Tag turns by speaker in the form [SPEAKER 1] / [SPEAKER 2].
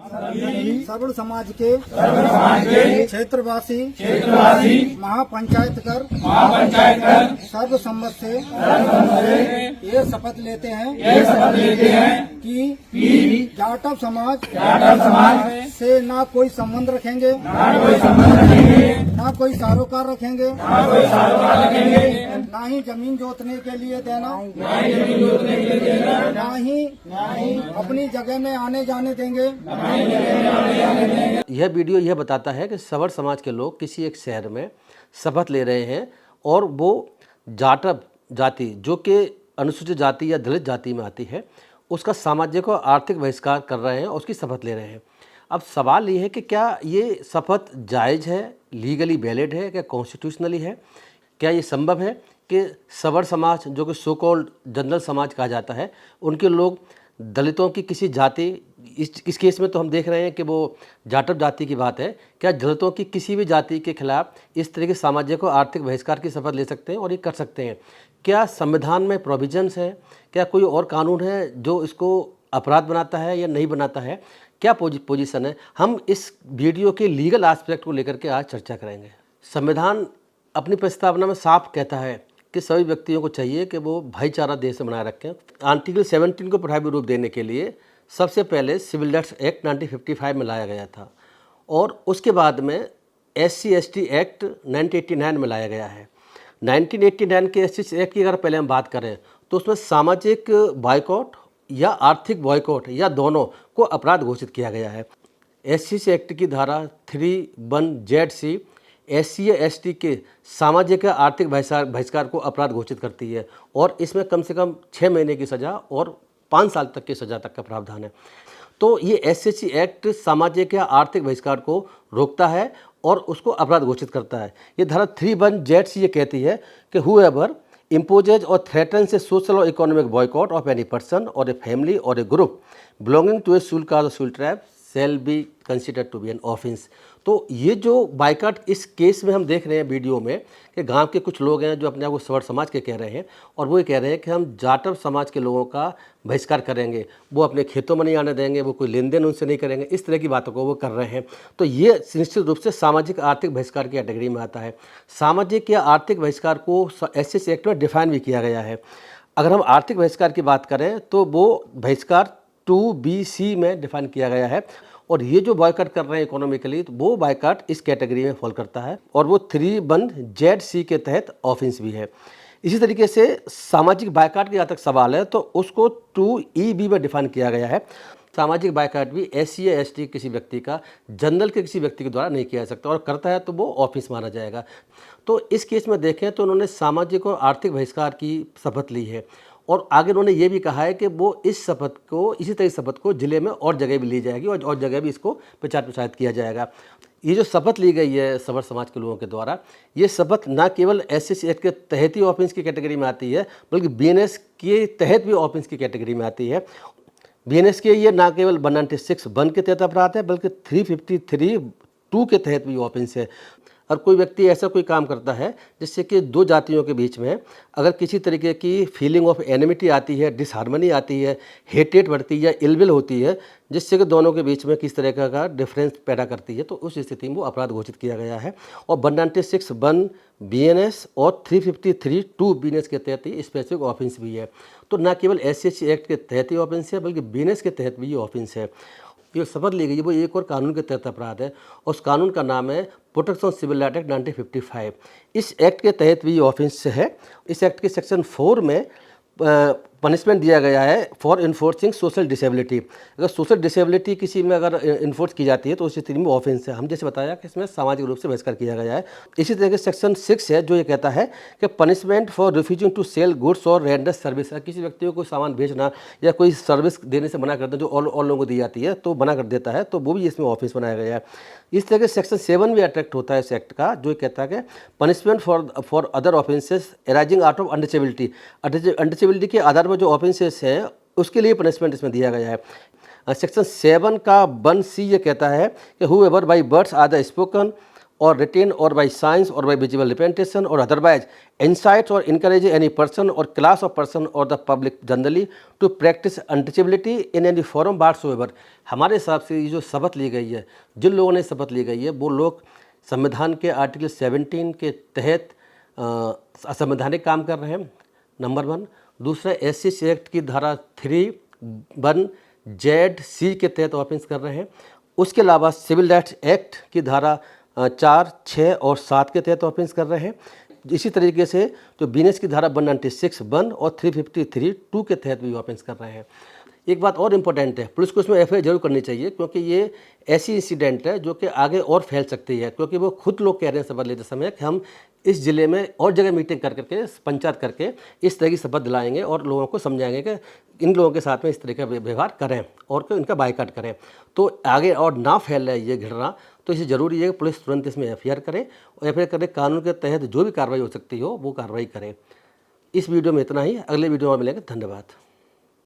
[SPEAKER 1] सवर्ण समाज के क्षेत्रवासी महापंचायत कर सर्वसम्मत से ये शपथ लेते हैं कि जाटव समाज से ना कोई संबंध रखेंगे, ना कोई सारोकार रखेंगे, ना ही जमीन जोतने के लिए देना, ना ही अपनी जगह में आने जाने देंगे।
[SPEAKER 2] यह वीडियो यह बताता है कि सवर्ण समाज के लोग किसी एक शहर में शपथ ले रहे हैं और वो जाटव जाति जो कि अनुसूचित जाति या दलित जाति में आती है उसका सामाजिक और आर्थिक बहिष्कार कर रहे हैं और उसकी शपथ ले रहे हैं। अब सवाल ये है कि क्या ये शपथ जायज़ है, लीगली वैलिड है, क्या कॉन्स्टिट्यूशनली है, क्या ये संभव है कि सवर्ण समाज जो कि सो कॉल्ड जनरल समाज कहा जाता है उनके लोग दलितों की किसी जाति, इस केस में तो हम देख रहे हैं कि वो जाटव जाति की बात है, क्या दलितों की किसी भी जाति के खिलाफ इस तरह के सामाजिक और आर्थिक बहिष्कार की शपथ ले सकते हैं और ये कर सकते हैं? क्या संविधान में प्रोविजंस है, क्या कोई और कानून है जो इसको अपराध बनाता है या नहीं बनाता है, क्या पोजीशन है? हम इस वीडियो के लीगल एस्पेक्ट को लेकर के आज चर्चा करेंगे। संविधान अपनी प्रस्तावना में साफ कहता है कि सभी व्यक्तियों को चाहिए कि वो भाईचारा देश में बनाए रखें। आर्टिकल 17 को प्रभावी रूप देने के लिए सबसे पहले सिविल राइट्स एक्ट 1955 में लाया गया था और उसके बाद में SC/ST एक्ट 1989 में लाया गया है। 1989 के SC एक्ट की अगर पहले हम बात करें तो उसमें सामाजिक बॉयकॉट या आर्थिक बॉयकॉट या दोनों को अपराध घोषित किया गया है। SC एक्ट की धारा 3(1)(z)(c) SC/ST के सामाजिक या आर्थिक बहिष्कार को अपराध घोषित करती है और इसमें कम से कम 6 महीने की सज़ा और 5 साल तक की सज़ा तक का प्रावधान है। तो ये SC एक्ट सामाजिक या आर्थिक बहिष्कार को रोकता है और उसको अपराध घोषित करता है। ये धारा 3(1)(z)(c) ये कहती है कि whoever imposes or threatens a social or economic boycott of any person or a family or a group belonging to a social cause or social tribe shall be considered to be an offense। तो ये जो boycott इस case में हम देख रहे हैं video में कि गांव के कुछ लोग हैं जो अपने आप को सवर्ण समाज के कह रहे हैं और वो ये कह रहे हैं कि हम जाटव समाज के लोगों का बहिष्कार करेंगे, वो अपने खेतों में नहीं आने देंगे, वो कोई लेन देन उनसे नहीं करेंगे, इस तरह की बातों को वो कर रहे हैं। तो ये निश्चित रूप से सामाजिक आर्थिक बहिष्कार की कैटेगरी में आता है। सामाजिक या आर्थिक बहिष्कार को SC एक्ट में डिफाइन भी किया गया है। अगर हम आर्थिक बहिष्कार की बात करें तो वो बहिष्कार 2BC में डिफाइन किया गया है और ये जो बॉयकॉट कर रहे हैं इकोनॉमिकली तो वो बॉयकॉट इस कैटेगरी में फॉल करता है और वो 3(1)(z)(c) के तहत ऑफेंस भी है। इसी तरीके से सामाजिक बायकॉट का जहाँ तक सवाल है तो उसको 2EB में डिफाइन किया गया है। सामाजिक बायकॉट भी SC या ST किसी व्यक्ति का जनरल के किसी व्यक्ति के द्वारा नहीं किया जा सकता और करता है तो वो ऑफेंस माना जाएगा। तो इस केस में देखें तो उन्होंने सामाजिक और आर्थिक बहिष्कार की शपथ ली है और आगे उन्होंने ये भी कहा है कि वो इस शपथ को, इसी तरह शपथ को ज़िले में और जगह भी ली जाएगी और जगह भी इसको प्रचार प्रसारित किया जाएगा। ये जो शपथ ली गई है सवर्ण समाज के लोगों के द्वारा, ये शपथ न केवल SC एक्ट के तहत ही ऑफेंस की कैटेगरी में आती है बल्कि BNS के तहत भी ऑफेंस की कैटेगरी में आती है। BNS के ये न केवल 196(1) के तहत अपराध है बल्कि 353(2) के तहत भी ऑफेंस है। और कोई व्यक्ति ऐसा कोई काम करता है जिससे कि दो जातियों के बीच में अगर किसी तरीके की फीलिंग ऑफ एनिमिटी आती है, डिसहार्मनी आती है, हेटेट बढ़ती है या इलविल होती है जिससे कि दोनों के बीच में किस तरह का डिफरेंस पैदा करती है, तो उस स्थिति में वो अपराध घोषित किया गया है। और 196(1) BNS और 353(2) BNS के तहत ही स्पेसिफिक ऑफेंस भी है। तो न केवल SC एक्ट के तहत ही ऑफेंस है बल्कि BNS के तहत भी ये ऑफेंस है। ये शपथ ली गई है वो एक और कानून के तहत अपराध है और उस कानून का नाम है प्रोटेक्शन सिविल राइट एक्ट 1955। इस एक्ट के तहत भी ये ऑफेंस है। इस एक्ट के सेक्शन 4 में पनिशमेंट दिया गया है फॉर इन्फोर्सिंग सोशल डिसेबिलिटी। अगर सोशल डिसेबिलिटी किसी में अगर इन्फोर्स की जाती है तो उस स्थिति में ऑफेंस है। हम जैसे बताया कि इसमें सामाजिक रूप से बहिष्कार किया गया है। इसी तरह के सेक्शन 6 है जो ये कहता है कि punishment for refusing to sell goods और रेंडर सर्विस। किसी व्यक्ति को सामान बेचना या कोई सर्विस देने से मना करता है जो और लोगों को दी जाती है तो मना कर देता है तो वो भी इसमें ऑफेंस बनाया गया है। इस तरह के सेक्शन 7 भी अट्रैक्ट होता है इस एक्ट का जो कहता है कि punishment for other offences arising out of अनडिसेबिलिटी। अनडिसेबिलिटी के आधार पर जो ऑफेंसेस हैं उसके लिए पनिशमेंट इसमें दिया गया है। सेक्शन 7 का 1C ये कहता है कि whoever by words are the spoken or written or by signs or by visible representation or otherwise incites or encourages any person or class of person or the public generally to practice untouchability in any forum whatsoever। हमारे हिसाब से ये जो शपथ ली गई है, जिन लोगों ने शपथ ली गई है वो लोग संविधान के आर्टिकल 17 के तहत असंवैधानिक काम कर रहे हैं, नंबर 1। दूसरा SC एक्ट की धारा 3(1)(z)(c) के तहत ऑफेंस कर रहे हैं। उसके अलावा सिविल राइट्स एक्ट की धारा 4, 6 और 7 के तहत ऑफेंस कर रहे हैं। इसी तरीके से जो बीएनएस की धारा 196(1) और 353(2) के तहत भी ऑफेंस कर रहे हैं। एक बात और इम्पोर्टेंट है, पुलिस को इसमें एफआईआर जरूर करनी चाहिए, क्योंकि ये ऐसी इंसिडेंट है जो कि आगे और फैल सकती है, क्योंकि वो खुद लोग कह रहे हैं शपथ लेते समय कि हम इस ज़िले में और जगह मीटिंग कर करके पंचायत करके इस तरह की शपथ दिलाएंगे और लोगों को समझाएंगे कि इन लोगों के साथ में इस तरह का व्यवहार करें और कि इनका बायकॉट करें, तो आगे और ना फैल रहा है ये घटना। तो इसे ज़रूरी है कि पुलिस तुरंत इसमें एफआईआर करे और एफआईआर करके कानून के तहत जो भी कार्रवाई हो सकती हो वो कार्रवाई करें। इस वीडियो में इतना ही, अगले वीडियो में मिलेंगे। धन्यवाद।